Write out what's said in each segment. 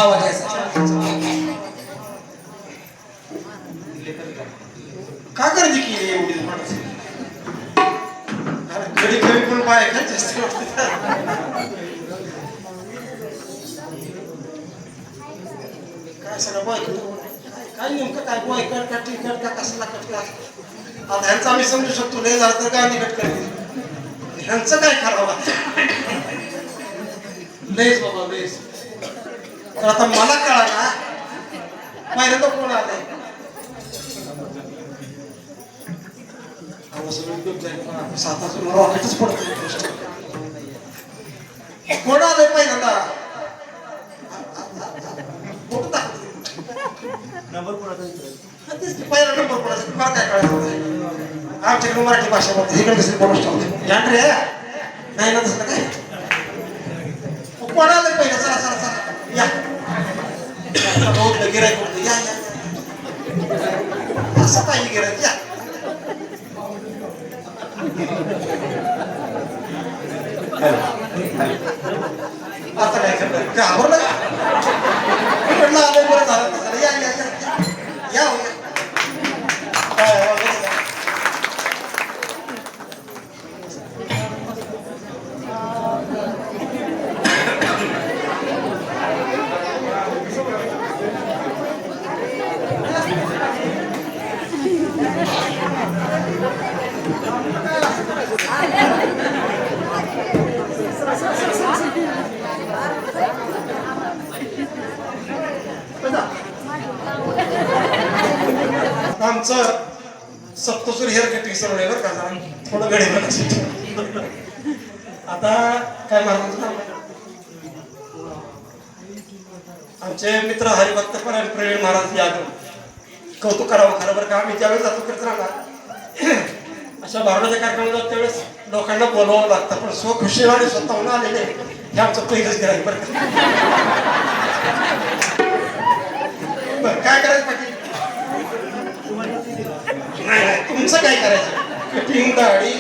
आवाज यायचा का गर्दी केली एवढी घडी घडी पण बाय काय जास्त काय सगळं बॉय काय नेमकं काय बॉय कट का कसला कट का आता ह्यांचं आम्ही समजू शकतो नाही झालं तर काय कट करते ह्यांचं काय करावं लयच बाबा लयच तर आता मला कळा ना पहिल्यांदा कोण आलंय रॉकेटच पडत कोण आलंय पहिल्यांदा नंबर कोणाचा पहिला नंबर कोणाचा तुम्हाला काय कळायचं आमच्याकडे मराठी भाषा बोलते इकडे कसं बोलू शकतो यांकडे नाही ना तसं काय कोण आलंय पहिलं चला चला चला या गिरायक बोलतो या या असं पाहिजे गिरायक या आता काय करणार घाबरलं का इकडलं आलं बरं झालं या या या आमचं सप्तसूर हेअर कटिंग सर आहे बरं का जरा थोडं गडे आता काय महाराज आमचे मित्र हरिभक्त पण प्रवीण महाराज यादव कौतुक करावं खरं बरं का आम्ही ज्यावेळेस जातो करत राहणार अशा भावनाच्या कार्यक्रमात त्यावेळेस लोकांना बोलवावं लागतं पण स्वखुशीने स्वतःहून आलेले हे आमचं पहिलंच गिराईक बरं का काय करायचं बाकी नाही नाही तुमचं काय करायचं कटिंग दाढी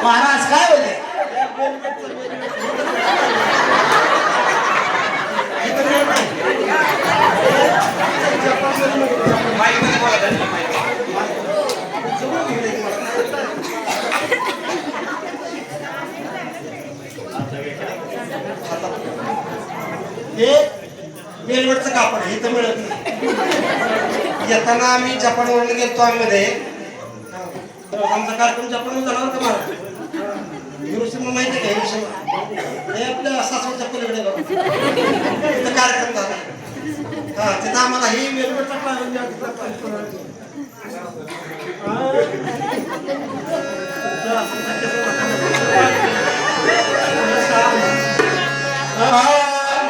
महाराज काय होते हे वेलवेटचं कापड हे तर मिळत नाही येताना आम्ही जपानवरून गेलतो आम्ही आमचा कार्यक्रम जपानमध्ये झाला होता महाराज हिरोशिमा माहिती आहे का हिरोशिमा हे आपल्या सासवडच्या पलीकडे तिथं कार्यक्रम झाला हा तिथं आम्हाला ही वेलवेटचा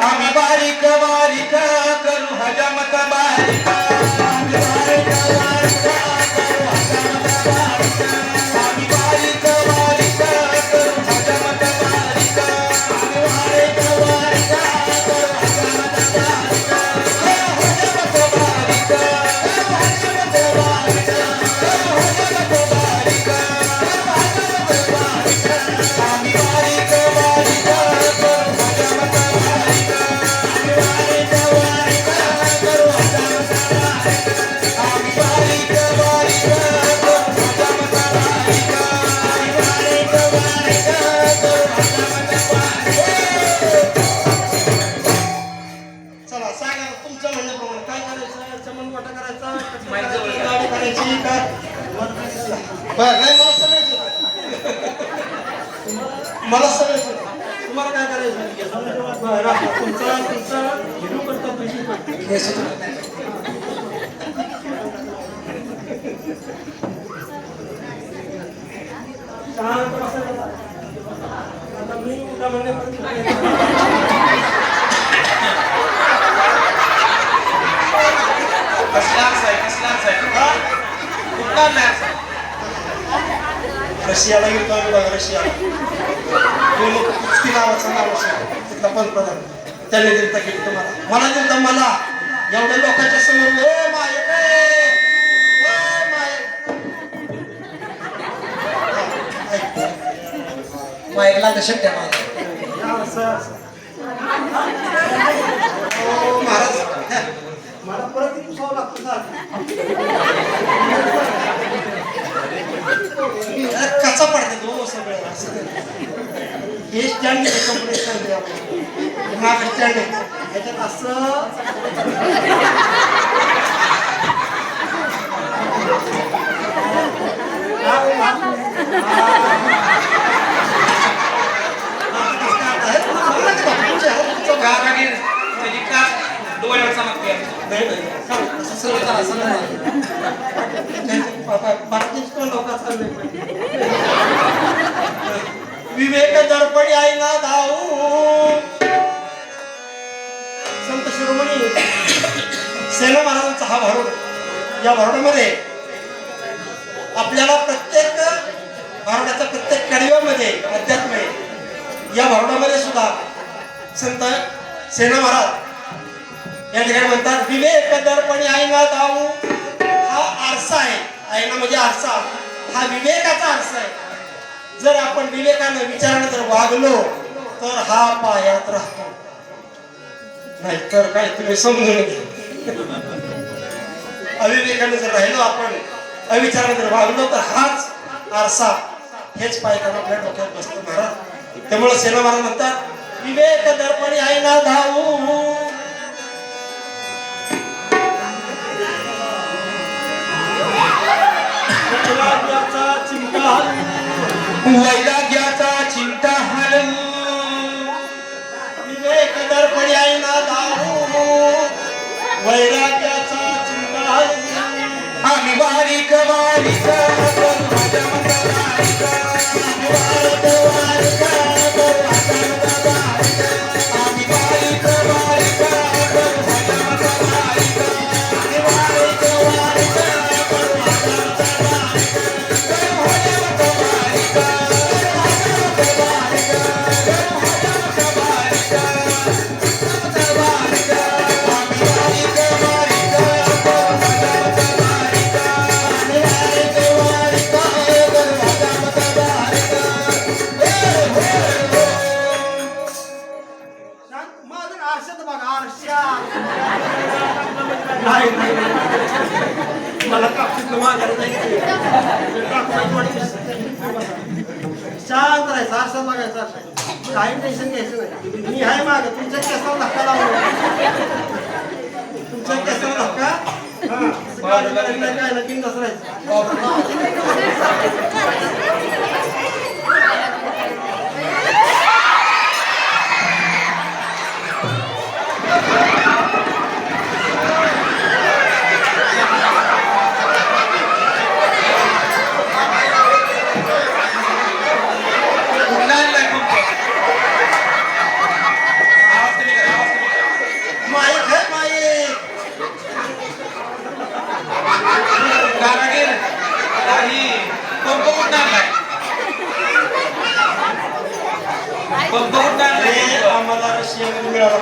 आम्ही बारीक बारीक करू हजमत बारीक आम्ही बारीक बारीक करू हजमत बारीक मला सगळं तुम्हाला काय करायचं तुमचा हिरो करता आता मी उद्या म्हणजे रशियाला गेलो आम्ही बघा रशियाला कुस्ती नावाचं नाव असं तिथला पंतप्रधान त्याने दिलता गिफ्ट मला दिलता मला एवढ्या लोकांच्या समोर ओ माय माईकला दशक द्या माझा. महाराज मला परत पुसावं लागतं कसा पडते तो सगळं असं हे स्टँड कंपनी स्टँड माग स्टँड ह्याच्यात असं कारागीर त्याची का डोळ्यावर चमकते. नाही नाही असं सगळं करा सगळं बाकीचे लोक विवेक दर्पणी आई ना धावू संत शिरोमणी सेना महाराजांचा हा भारुड या भारुडामध्ये आपल्याला प्रत्येक भारुडाच्या प्रत्येक कडव्यामध्ये अध्यात्म आहे. या भारुडामध्ये सुद्धा संत सेना महाराज या ठिकाणी म्हणतात विवेक दर्पणी आईना धावू. हा आरसा आहे. आईना म्हणजे आरसा. हा विवेकाचा आरसा आहे. जर आपण विवेकानं विचारानं जर वागलो तर हा पायात राहतो. नाही तर काय तुम्ही समजून घ्या. अविवेकानं जर राहिलो आपण अविचारानं जर वागलो तर हाच आरसा हेच पायताना आपल्या डोक्यात बसतो महाराज. त्यामुळे सेना महाराज म्हणतात विवेक दर्पणी आईना धावू. वैराग्याचा चिंता हलवू. विवेक दर्पणी आईना धावू. वैराग्याचा चिंता हलवू. आम्ही वारीक वारीक करू माझ्या मतावारीक. आम्ही वारीक वारीक करू माझ्या मतावारीक. आम्ही वारीक वारीक करू माझ्या मतावारीक. आम्ही वारीक वारीक करू माझ्या मतावारीक. करू माझ्या मतावारीक. करू माझ्या मतावारीक. करू माझ्या मतावारीक. मतावारीक. आम्ही वारीक वारीक करू माझ्या मतावारीक. आम्ही वारीक वारीक करू माझ्या मतावारीक. माझं आरशात बघा आरशा. नाही मला कापशीतलं मागायला जायचं. शांत राहायचं आरशात बघायचं. काही टेन्शन घ्यायचं नाही. मी आहे माग तुमच्या केसावर धक्का लावून तुमच्या केसावर धक्का काय नक्की नसं कुठला आणलाय तुमचं? आवाज कमी करा, आवाज कमी करा. माईक आहे माईक. कारागीर काही पंप कुठं आणलाय? पंप कुठं आणलाय? हे आम्हाला रशियामध्ये मिळाला.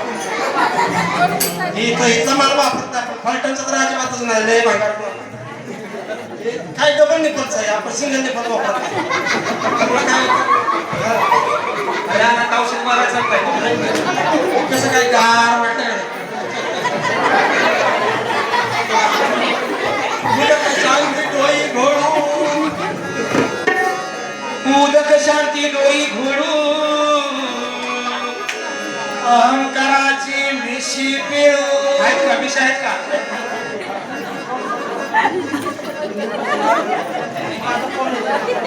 इथं इथं मला वापरत नाही. फलटणचं तर अजिबातच नाही. लय भांगार काय डबल निपलच आहे. आपण सिंगल निपल वापरत काय रानात औषध मारायला चाललंय. कसं काय गार वाटत शांती डोई घोडू. उदक शांती डोई घोडू. अहंकाराची मिशी पिळू. आहेत का विषय आहेत का?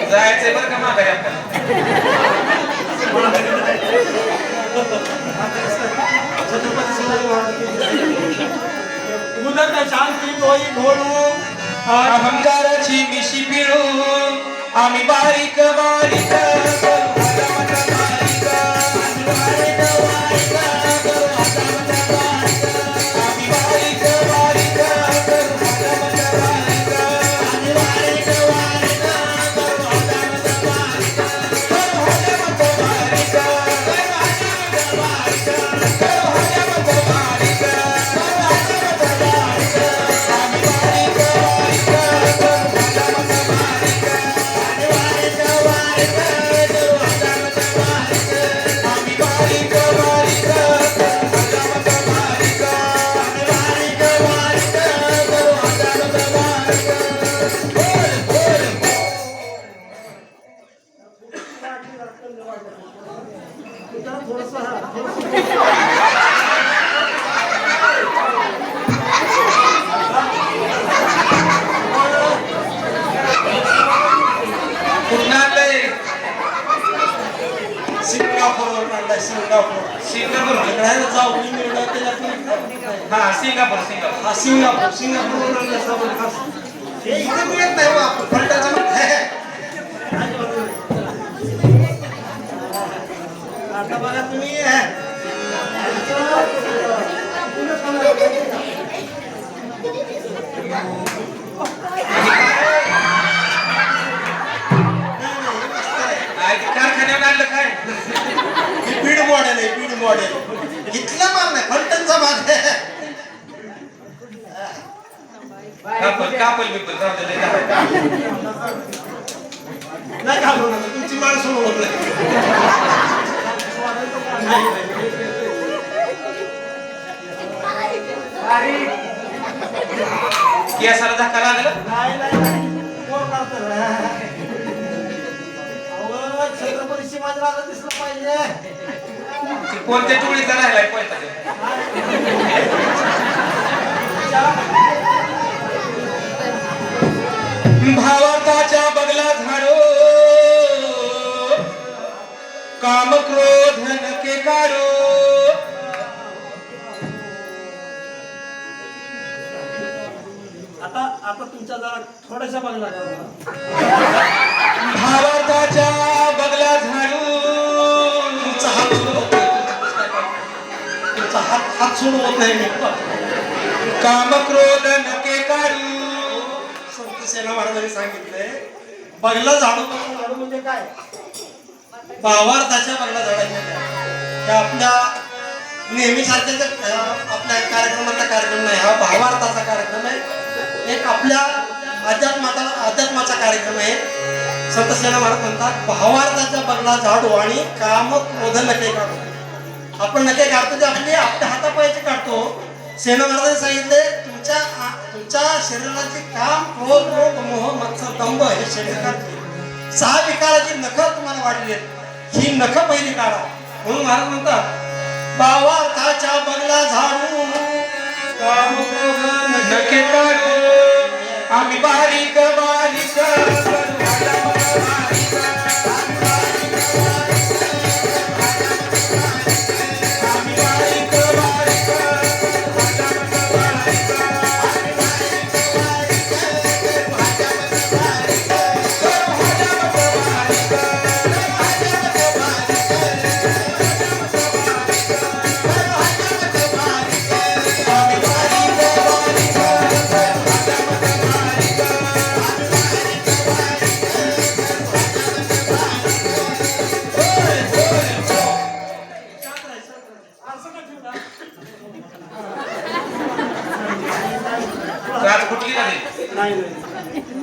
जायचंय बरं का माघारी आपल्याला. छत्रपती शिवाजी महाराज उदक शांती डोई घोडू. अहंकाराची मिशी पिळू. आम्ही बारीक बारीक करू माझ्या मतावारीक. आम्ही बारीक बारीक करू माझ्या मतावारीक. आम्ही बारीक बारीक करू माझ्या मतावारीक. आम्ही बारीक बारीक करू माझ्या मतावारीक. करू माझ्या मतावारीक. करू माझ्या मतावारीक. करू माझ्या सिंगापूर सिंगापूर सगळ्यांना जाऊ मी निवडा त्याच्यातून हा सिंगापूर सिंगापूर हा सिंगापूरवरून आणलं साबण खास. हे इथे मिळत नाही बा फलटाच्या मध्ये. आता बघा तुम्ही कारखान्यावर आणलं काय हे बीड मॉडेल आहे बीड मॉडेल इथला माल नाही फलटणचा माल आहे. कापल बिपल जाऊ दे नाही घालू नका तुमची माल सोडवत नाही. केसाला धक्का लागला कोण करतं? अहो, छत्रपती शिवाजीराजा दिसलं पाहिजे. कोणत्या टोळीचा राहिलाय पैसा भावार्थाच्या बगला झाडो काम क्रोध नके काढो आता तुमच्या जरा थोड्याशा बघला भावार्थाच्या बगला झाडू तुमचा हात सोडवत नाही मी. काम क्रोध नके काढू संत सेना महाराजांनी सांगितलंय बगला झाडू म्हणजे काय भावार्थाच्या बगला झाडायचं काय हे आपल्या नेहमी सारख्या आपल्या कार्यक्रमाचा कार्यक्रम नाही हा भावार्थाचा कार्यक्रम आहे. एक आपल्या अध्यात्माचा कार्यक्रम आहे. संत सेना महाराज म्हणतात भावार्थाचा बगला झाडू आणि काम क्रोध नके काढू. आपण नके काढतो ते आपल्या हातापायाचे काढतो. सेना महाराजांनी सांगितले तुमच्या शरीराचे काम क्रोध रोग मोह मत्सर दंभ हे शरीर काढते. 6 विकाराची नख तुम्हाला वाढली ही नख पहिली काढा. म्हणून महाराज म्हणतात भावार्थाच्या बगला झाडू काम क्रोध नके काढू आम्ही बारीक बारीक करू रात कुठली नाही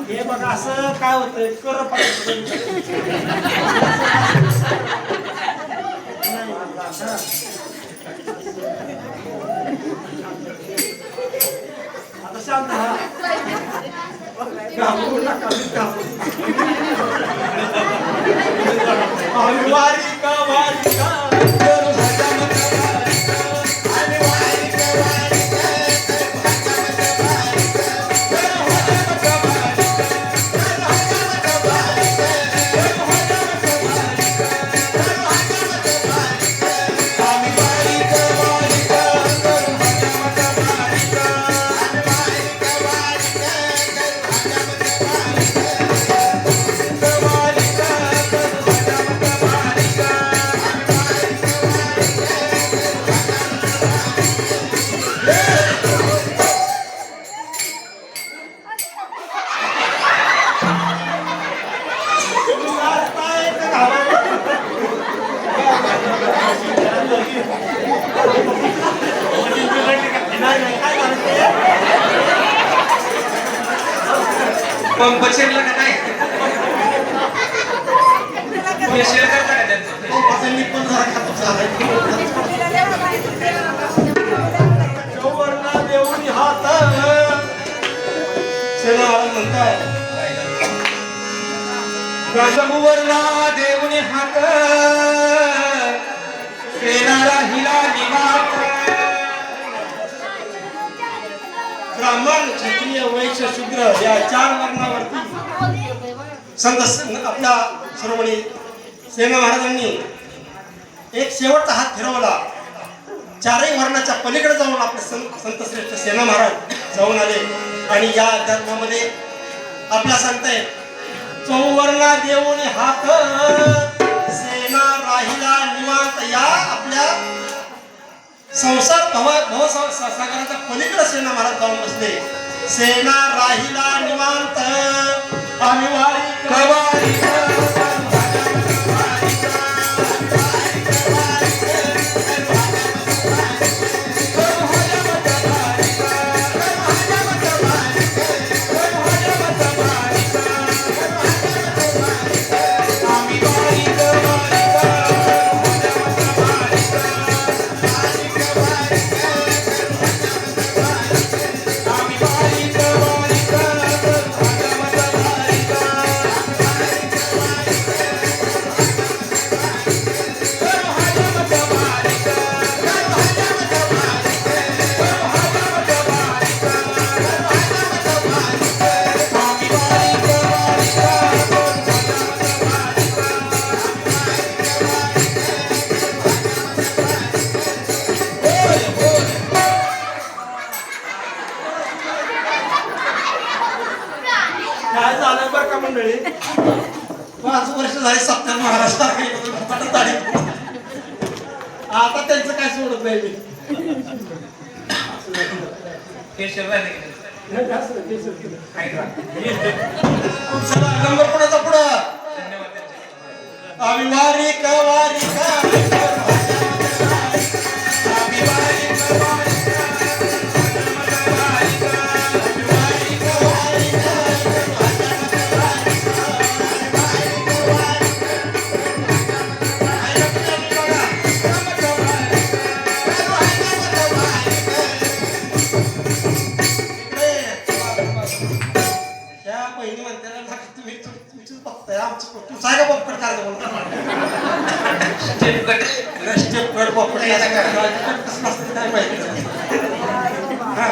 हे बघा असं काय होतंय कर आता शांत हा पंप शिरला का नाही फेशियल करता का त्यांचं मी पण जरा खातो चौवरला देऊन हात सेना म्हणतात गजमुवरला देऊन हात सेना राहिला निवांत ब्राह्मण क्षत्रिय वैश्य शूद्र या 4 वर्णावरती संत आपल्या शिरोमणी सेना महाराजांनी एक शेवटचा हात फिरवला, चारही वर्णाच्या पलीकडे जाऊन आपले संत श्रेष्ठ सेना महाराज जाऊन आले आणि या धर्मामध्ये आपला सांगताय चौवर्णा देऊन हात सेना राहिला निवांत. या आपल्या संसार भवसागराच्या पलीकडे सेना महाराज जाऊन बसले. सेना राहिला निवांत आणि वारी कवारी मंडळी 5 वर्ष झाले सत्तर महाराष्ट्र आता त्यांचं काय सोडत नाही नंबर कोणाचा पुढं आम्ही वारी का वारी का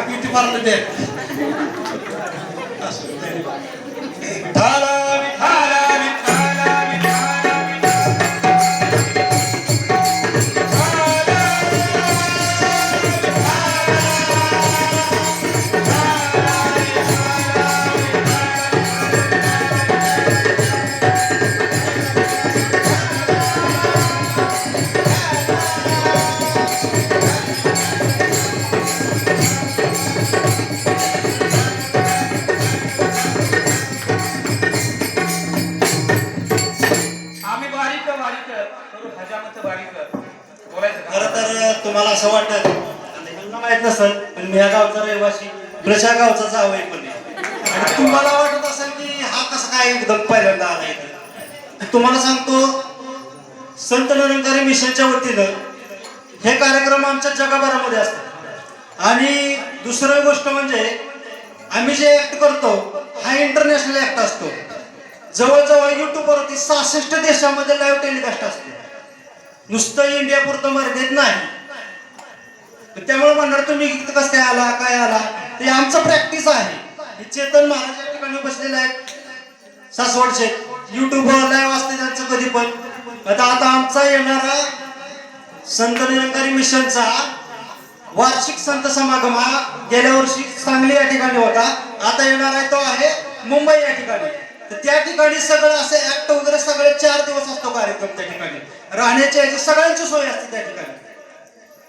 ब्युटी पार्लर दे तुम्हाला असं वाटत माहित नसेल पण मी या गावचा रहिवासी प्रशा गावचा जाव आहे पण आणि तुम्हाला वाटत असेल की हा कसा काय एकदम पहिल्यांदा आला इथे. तुम्हाला सांगतो संत निरंकारी मिशनच्या वतीनं हे कार्यक्रम आमच्या जगभरामध्ये असतात आणि दुसरी गोष्ट म्हणजे आम्ही जे ऍक्ट करतो हा इंटरनॅशनल ऍक्ट असतो. जवळजवळ युट्यूबवरती 66 देशामध्ये लाईव्ह टेलिकास्ट असते. नुसतं इंडिया पुरतं मर्यादित नाही. त्यामुळे म्हणणार तुम्ही कसं काय आला काय आला ते आमचं प्रॅक्टिस आहे. चेतन महाराज या ठिकाणी बसलेले आहेत सासवडचे युट्यूबवर लाईव्ह असते त्यांचं कधी पण. आता आमचा येणारा संत निरंकारी मिशनचा वार्षिक संत समागम हा गेल्या वर्षी सांगली या ठिकाणी होता. आता येणार आहे तो आहे मुंबई या ठिकाणी. तर त्या ठिकाणी सगळं असे ऍक्ट वगैरे सगळे 4 दिवस असतो कार्यक्रम त्या ठिकाणी. राहण्याची याची सगळ्यांची सोय असते त्या ठिकाणी.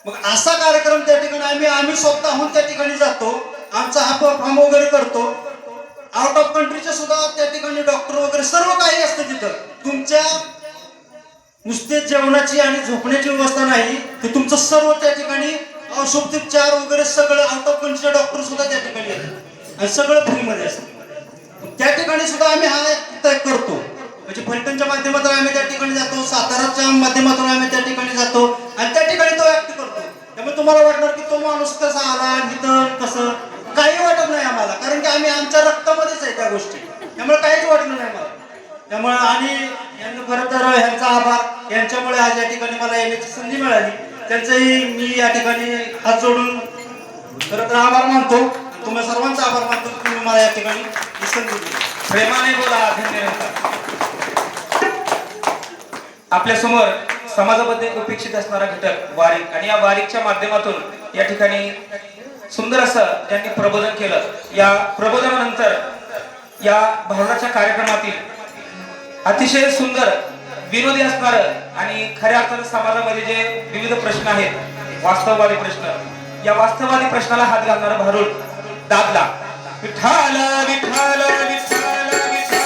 मग असा कार्यक्रम त्या ठिकाणी आम्ही स्वतःहून त्या ठिकाणी जातो. आमचा हा परफॉर्म वगैरे करतो. आउट ऑफ कंट्रीचे सुद्धा त्या ठिकाणी डॉक्टर वगैरे सर्व काही असतं तिथं. तुमच्या नुसते जेवणाची आणि झोपण्याची व्यवस्था नाही तर तुमचं सर्व त्या ठिकाणी औषधोपचार वगैरे सगळं आउट ऑफ कंट्रीचे डॉक्टर सुद्धा त्या ठिकाणी येतात आणि सगळं फ्रीमध्ये असतं. त्या ठिकाणी सुद्धा आम्ही हा करतो. म्हणजे फलटणच्या माध्यमातून आम्ही त्या ठिकाणी जातो, साताराच्या माध्यमातून आम्ही त्या ठिकाणी जातो आणि त्या ठिकाणी तो ऍक्ट करतो. त्यामुळे तुम्हाला वाटणार की तो माणूस कसा आला इथं कसं काही वाटत नाही आम्हाला, कारण की आम्ही आमच्या रक्तामध्येच आहे त्या गोष्टी. त्यामुळे काहीच वाटलं नाही मला. त्यामुळे आणि खरं तर ह्यांचा आभार, यांच्यामुळे आज या ठिकाणी मला येण्याची संधी मिळाली. त्यांचंही मी या ठिकाणी हात जोडून खरं तर आभार मानतो. तुम्ही सर्वांचा आभार मानतो की तुम्ही मला या ठिकाणी संधी दिली. प्रेमाने बोला. धन्यवाद. आपल्या समोर समाजामध्ये उपेक्षित असणारा घटक वारीक, आणि या वारीकच्या माध्यमातून या ठिकाणी सुंदर असं ज्यांनी प्रबोधन केलं. या प्रबोधनानंतर या भावनाच्या कार्यक्रमातील अतिशय सुंदर विनोदी असणारं आणि खऱ्या अर्थानं समाजामध्ये जे विविध प्रश्न आहेत, वास्तववादी प्रश्न, या वास्तववादी प्रश्नाला हात घालणारा भारूड दादला. विठ्ठल विठ्ठल विठ्ठल विठ्ठल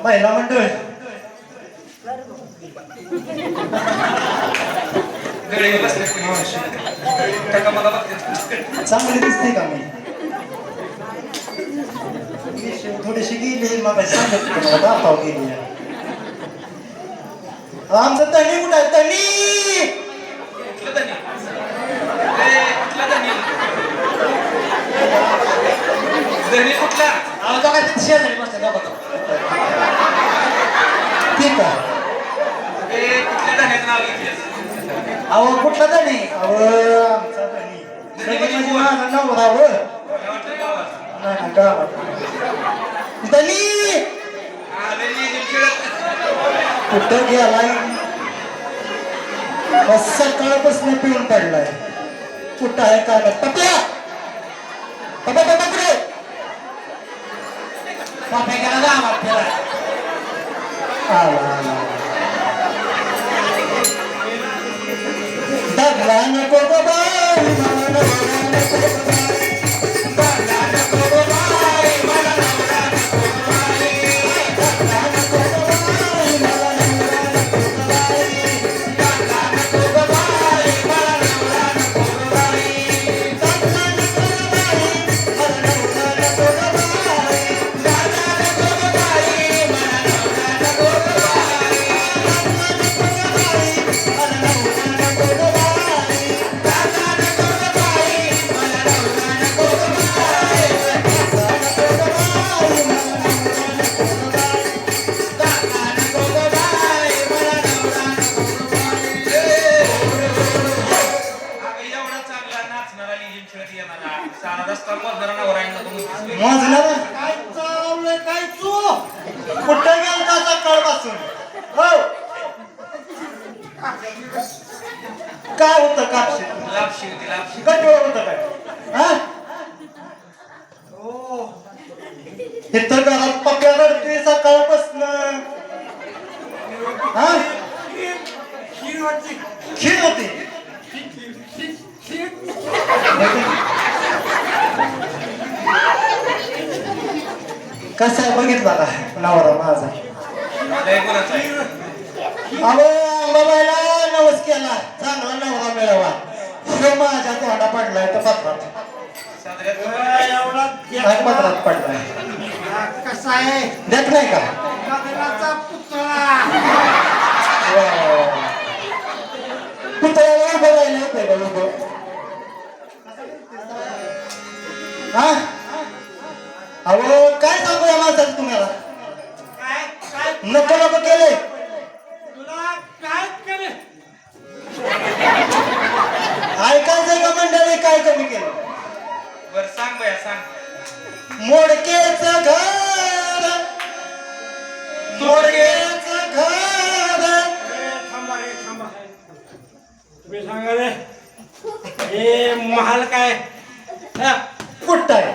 महिला मंडळ गळे बसले टका मला बघते. चांगली दिसते का मी थोडीशी गेली मग सांगत मला दाखव गेली. आमचं तणी कुठं आहे तणी? कुठलं धनी? कुठलं धनी? धनी कुठला? आमचा काय तिथे शेजारी बसते दाखवतो. ठीक आहे. कुठल्या धन्याचं नाव घेतलीस? अहो कुठला तणी? अहो आमचा तणी म्हणजे माझा नवरा व मला वाटलं गावात. नाही गावात तणी कुठं गेलाय? सकाळपासून पिऊन पडलाय. कुठं आहे काय नाही. पप्या पप्या पप्या कुठे? पप्या गेला गावात फिराय. दगला नको ग बाई मला नवरा नको ग बाई. दगला नको ग बाई मला नवरा नको ग बाई. दगला नको ग बाई मला नवरा नको ग बाई. दगला नको ग बाई मला नवरा नको ग बाई. दगला नको ग बाई मला नवरा नको ग बाई. दगला नको ग बाई मला नवरा नको ग बाई. एवढा चांगला नाचणारा लिहिम खेळत येणारा सारा रस्ता मोजणारा नवरा आहे ना तुम्ही. मोजलं काय चाललंय काय तू कुठं गेलता सकाळपासून? हो काय होतं कापशी? लापशी होती लापशी. गटोळ होतं काय? हा हो इथं घरात पप्या रडते सकाळपासून. हा खीर होती. कसा आहे बघितला का नवरा माझा? लय गुणाचा आहे. अहो अंबाबाईला नवस केला चांगला नवरा मिळावा. शिव माझ्या तोंडा पडलाय तर पत्रात. काय पत्रात पडलाय? कसा आहे देत नाही का? नगराचा पुतळा वा, वा, वा. पुतळ्याला उभं राहिलं होतं का उभं? हा अहो काय सांगू या माणसाचं तुम्हाला? काय काय नको नको केले. तुला काय करे ऐकायचं का मंडळी? काय कमी केलं? बर सांग बया सांग. मोडकेचं घर मोडकेचं घर. थांबा रे थांबा तुम्ही सांगा रे हे महाल काय हा, कुठं आहे?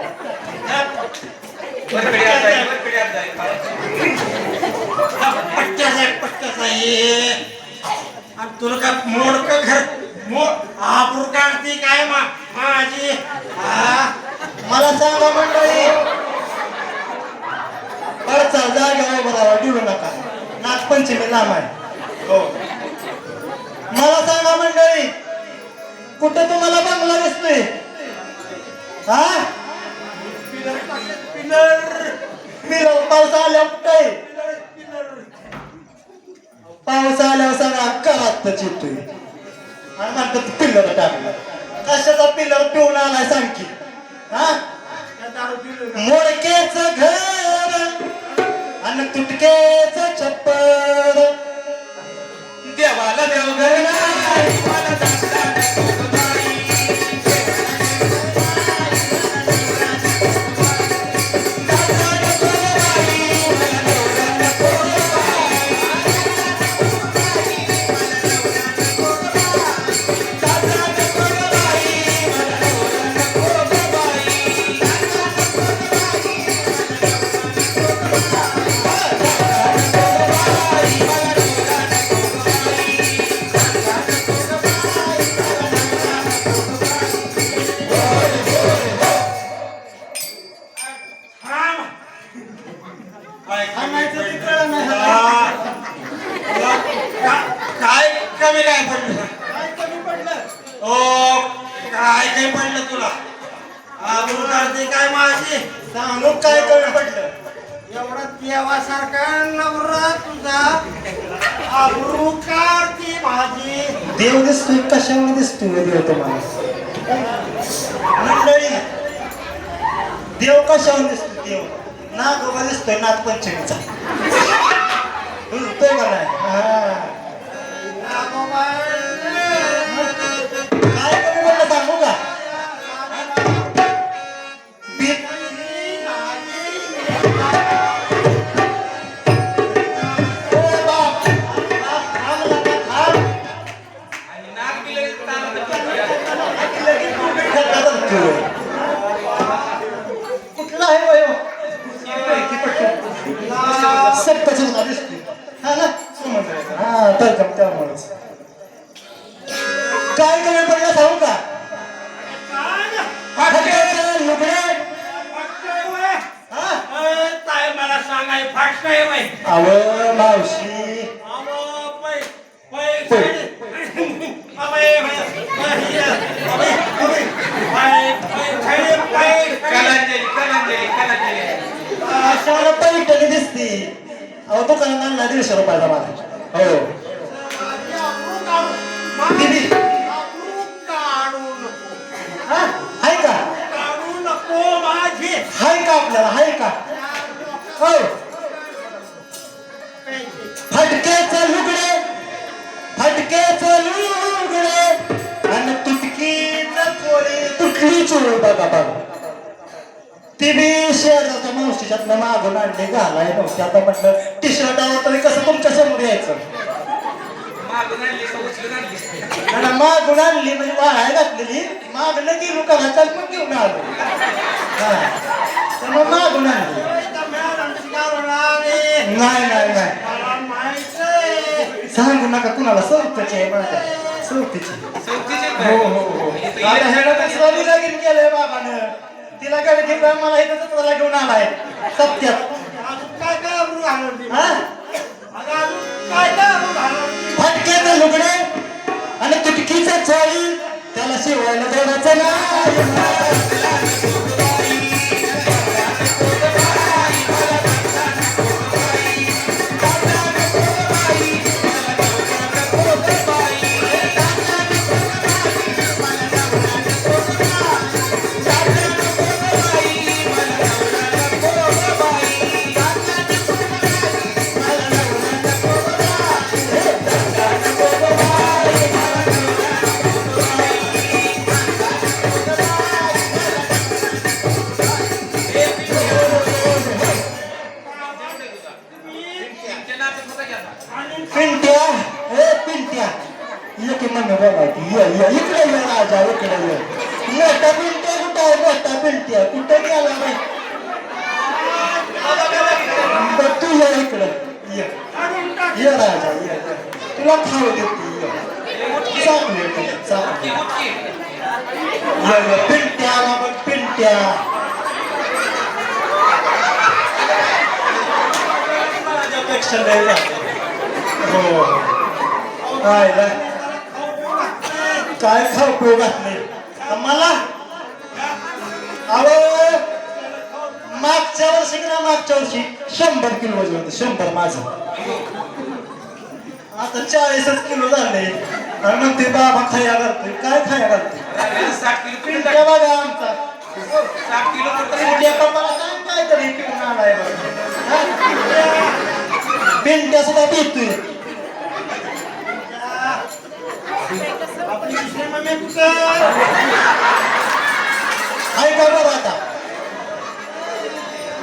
वरकडे हात आहे, वरकडे हात आहे. पट्ट्याचा आहे पट्ट्याचा आहे. आणि तुला काय मोडक घर आबरू काढती काय माझी हा मला सांगा मंडळी. बरं चाल जागेवर उभं राहा डिवू नका. नागपंचमी लांब आहे. हो मला सांगा मंडळी कुठं तुम्हाला बंगला दिसतोय? हा पिलर मी पाऊस आल्या कुठे? पाऊस आल्यावर सगळा करातच येतोय आणि म्हणतात पिल्लर टाकलं. कशाचा पिल्लर पिऊन आलाय सांग की? हा, मोडकेच घर आणि तुटकेच छप्पर, देवाला देवघर नाही, मला दासला नको बाई. काय कमी काय पडलं? ओ काय काही पडलं तुला? आबरू काढते काय माझी? सांगू काय कमी पडलं? एवढा देवासारखा नवरा तुझा आबरू काढती माझी. देव दिसतोय कशामुळे दिसतोय देव तुम्हाला? मंडळी, देव कशावर दिसतो? देव नागोबा दिसतोय नागपंचमीचा. दिसतोय का नाही? काय कमी पडलं सांगू का? कुठला आहे वयो? सप्तचंद्र दिसतोय. हा ना, हा तर त्यामुळेच. काय कमी पडलं सांगू का? लुगडे. मला सांगाय फाट नाही बाई. अव मावशी, अशाला पैठणी दिसती. अहो दुकानात आणला 150 रुपयाचा मला. हो दिदी, हा आहे का? हाय का आपल्याला? हाय का? हो, फटकेच लुगडे, फटकेच लुगडे आणि तुटकीच चोळी, तुटली चोळी. बघा बघा, ती बी शेजारच्या मावशीच्यातनं मागून आणली, घालाय नव्हती. आता म्हटलं टी शर्ट आलं तरी कसं तुमच्या समोर यायचं? मागून आणली म्हणजे वाळाय घातलेली, मागणं गेलो का चाल मग घेऊन आलो. हा, तर मग मागून आणली. नाही नाही नाही, सांगू नका कुणाला. सौतीची आहे माझ्या, सौतीची. हो हो हो. आता ह्याला स्वामी लगीन केलंय बाबानं. तिला काय घेऊन मला इथं जत्राला घेऊन आलाय सत्यात. हा, फटकेचं लुगडे आणि तुटकीचं चोळी, त्याला शिवायला जोडायचं नाही. पिंट्या, ए पिंट्या, ये की म्हणून बोलायची. ये ये इकडे ये राजा, इकडे ये. मोठा पिंट्या कुठं आहे? मोठा पिंट्या कुठं गेला बाई? तू ये इकडे, ये राजा, ये. तुला खाऊ देते, ये. चाकू चाकू. ये पिंट्या, बाबा पिंट्या. माझ्यापेक्षा लय झालं. हो, काय खाऊ पिऊ घातले मला? अहो मागच्या वर्षी 100 किलो वजन होतं. 100 माझं. आता 40 किलो झाले आणि मग ते बाबा खाया घालतोय काय खाया घालतोय 60 किलो पिऊन पिंट्या बघा आमचा 60 किलो पिंट्या पप्पाला सांग काहीतरी पिऊन आलाय बघ. हा? पिंट्या सुद्धा पितोय आपली दुसरी मम्मी कुठं ऐका बरं आता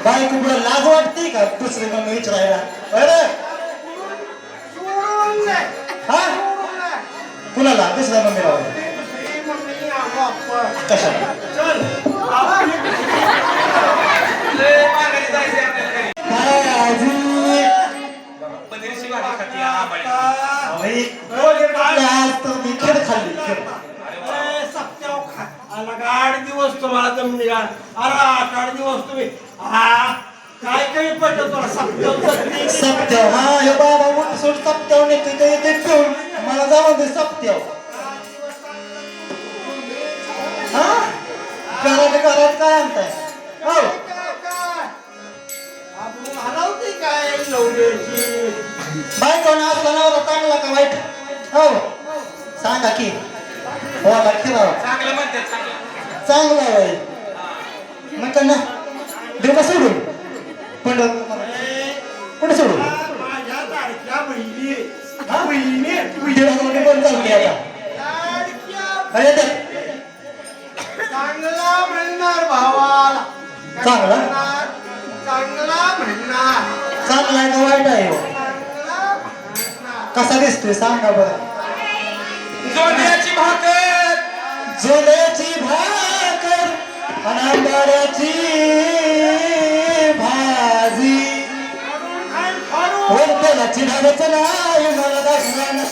बायको पुढे लाज वाटते का दुसरी मम्मी विचारायला बरं सोडून दे. हा कुणाला दुसऱ्या मम्मीला दुसरी मम्मी आपण कशाला चल आपली माघारी जायचंय आपल्याला घरी. काय आजी पनीरची भाजी खाते आंबाडी. अरे, आज तर मी खेळ खाल्ली खेळ सप्त्याव खा आला का 8 दिवस तुम्हाला जमली का अरे 8 दिवस तुम्ही हा काय कमी पडलं तुला सप्त्याव जगली. सप्त्याव हा हे बाबा उठ सोड सप्त्याव नेते ते येते पिऊन मला जाऊ दे सप्त्याव हा घरात काय आणताय हो आपण हलवते काय लवड्याची बायकोनं आपला नवरा चांगला का वाईट हो सांगा की बोला खिराव चांगलं म्हणतात चांगलं. चांगला आहे मग का ना देऊ का सोडून पण कुठे सोडू माझ्या लाडक्या बहिणी हा? बहिणी देवामध्ये पण चालली आता लाडक्या अरे ते चांगला म्हणणार भावाला चांगला? चांगला म्हणणार चांगला आहे का वाईट आहे हो? चांगला म्हणणार कसा दिसतोय सांगा बरं जोंधळ्याची भाकर जोड्याची भाकर आणि आंबाड्याची भाजी वर तेलाची धावच नाही मला दाखवा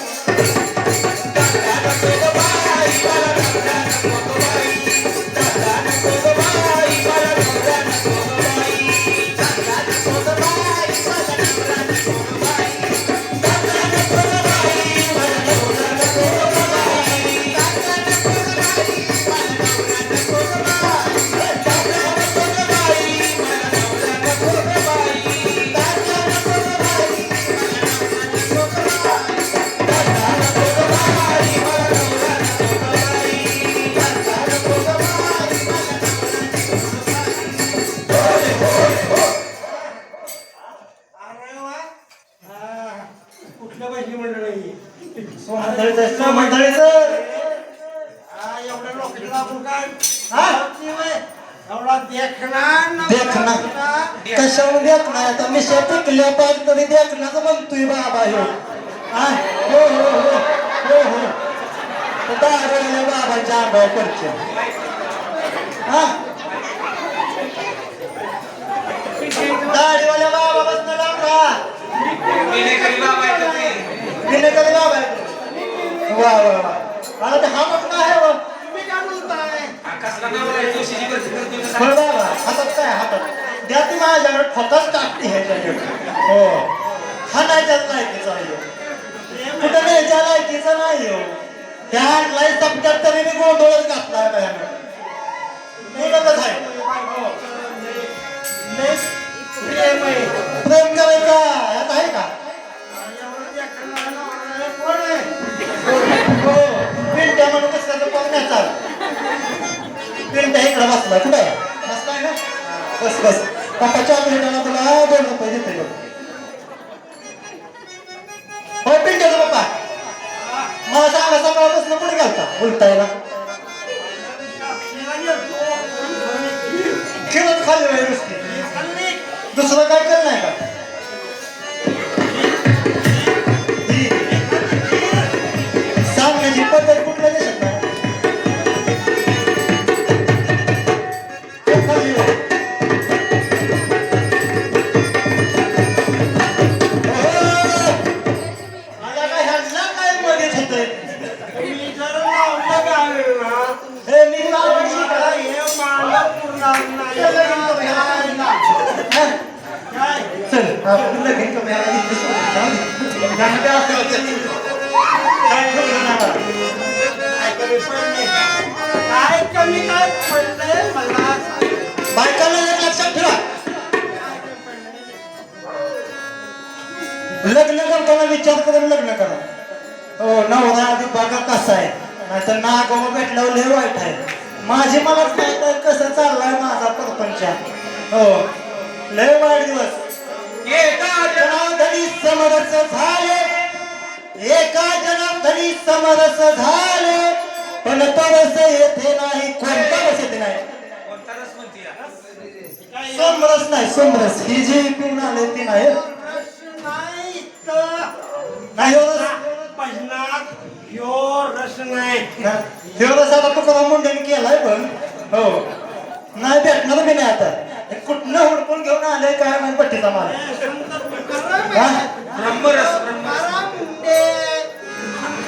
कुठल्या बहिणी मंडळी मंडळीचं एवढ्या लोकांना आपण काय हा? एवढा देखणार देखना कशावर देखना आता मिशा पिकल्या पाहिजे तरी देखनाच म्हणतोय बाबा ह्यो हा हो हो हो हो हो दारुल्या बाबाच्या अंगावर पडचे हा दाढीवाल्या बाबा बसनं लावला विनेकरी बाबा येतात ते. विनेकरी बाबा आहे. वा वा वा आता ते हा मग काय आहे व? तुम्ही काय बोलताय हा कसला नवरा आहे, जोशीची भरती करतो बरं कसा? बाबा हातात काय हातात द्या ती माझ्याकडे फकच टाकते ह्याच्याकडे हो हा नाही त्यात लायकीचा आहे कुठं न्यायच्या लायकीचा नाही हो ह्या आणलाय सप्त्यात तरी मी गोंधळच घातलाय बायानं बोलतच आहे प्रेम आहे प्रेम करायचा ह्यात आहे का एवढं देखणार कोण आहे हो पिंट्या म्हणून कसं बघण्याचा पिंट्या इकडे बसलाय कुठे बसलाय ना बस बस पप्पाच्या भेटायला तुला 2 रुपये देते बघ हो पिंट्याचा पप्पा मला सांगा सकाळपासून कुठे घालता उलटायला खेळत खाली वेळ नुसती दुसरं काय केलं नाही का सांगण्याची पद्धत कुठल्या देशात नाही खाली वेळ. मला काय ह्यांना काय मध्येच होतंय मी जर लावलं गाणं ना हे मी लावायची मला का? हे मानव पुरणार नाही हा? काय चल आपण लगेच कमी आला की दिसतो. जाऊ दे. गाणं काय असतं? काय ठेवलं नाही मला. काय कमी पडले काय कमी काय पडलंय मला सांग. बायकांना एक लक्षात ठेवा लग्न करताना विचार करून लग्न करा नवरा आधी बघा कसा आहे नाहीतर नागोबा भेटल्यावर लय वाईट आहे माझी मलाच माहित आहे कसं चाललाय माझा परपंच हो लय वाईट दिवस एका जनार्दनी समरस झाले एका जनार्दनी समरस झाले पण तरस येथे नाही कोणता रस येते नाही कोणता रस म्हणते या? सोमरस नाही सोमरस ही जी पिऊन आले ती नाही नाही तर नाही हो रस. भजनात ह्यो रस नाही हे रस आता तुकाराम मुंडेने केलाय पण हो नाही भेटणार मी नाही आता हे कुठनं हुडकून घेऊन आले काय नाही पट्टीचा माल हा? ब्रह्मरस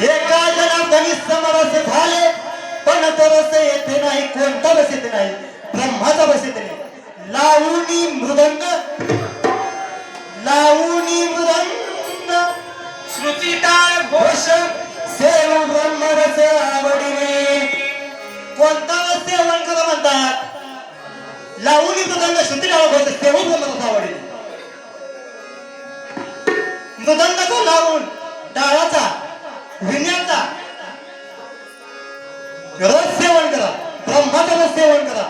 एका जनार्दनी समरस झाले पण तरस येथे नाही कोणता रस येते नाही ब्रह्माचा रस येते नाही लावूनी मृदंग श्रुती टाळ घोष सेव ब्रह्मरस आवडीने कोणता रस सेवन करा म्हणतात लावूनी मृदंग श्रुती टाळ घोष सेव ब्रह्मरस आवडीने मृदंगाचा लावून टाळाचा विण्याचा रस सेवन करा ब्रह्माचा रस सेवन करा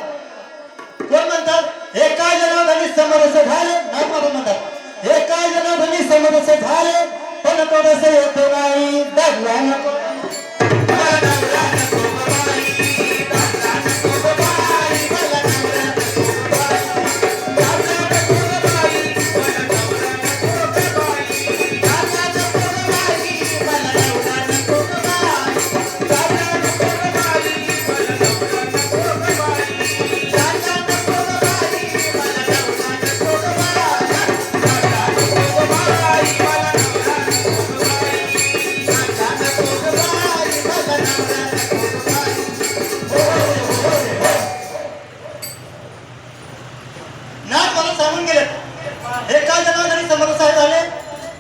कोण म्हणतात एका जनार्दनी समरस झाले नाही मारून म्हणतात एका जनार्दनी समरस झाले पण तो रस येत नाही दाखला नको नाथ मला सांगून गेले एका जनार्दनी समरस झाले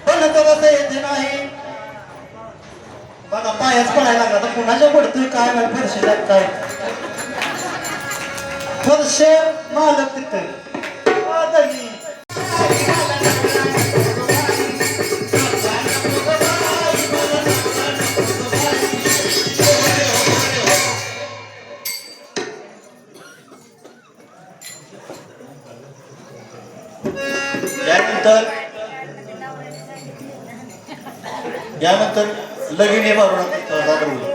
पण तो रस येते नाही बघा पायाच पडायला लागला तर कुणाच्या पडतोय काय नाही फरशीला काय फरशे मालक तिथे आदमी. यानंतर लगीन हे बाबा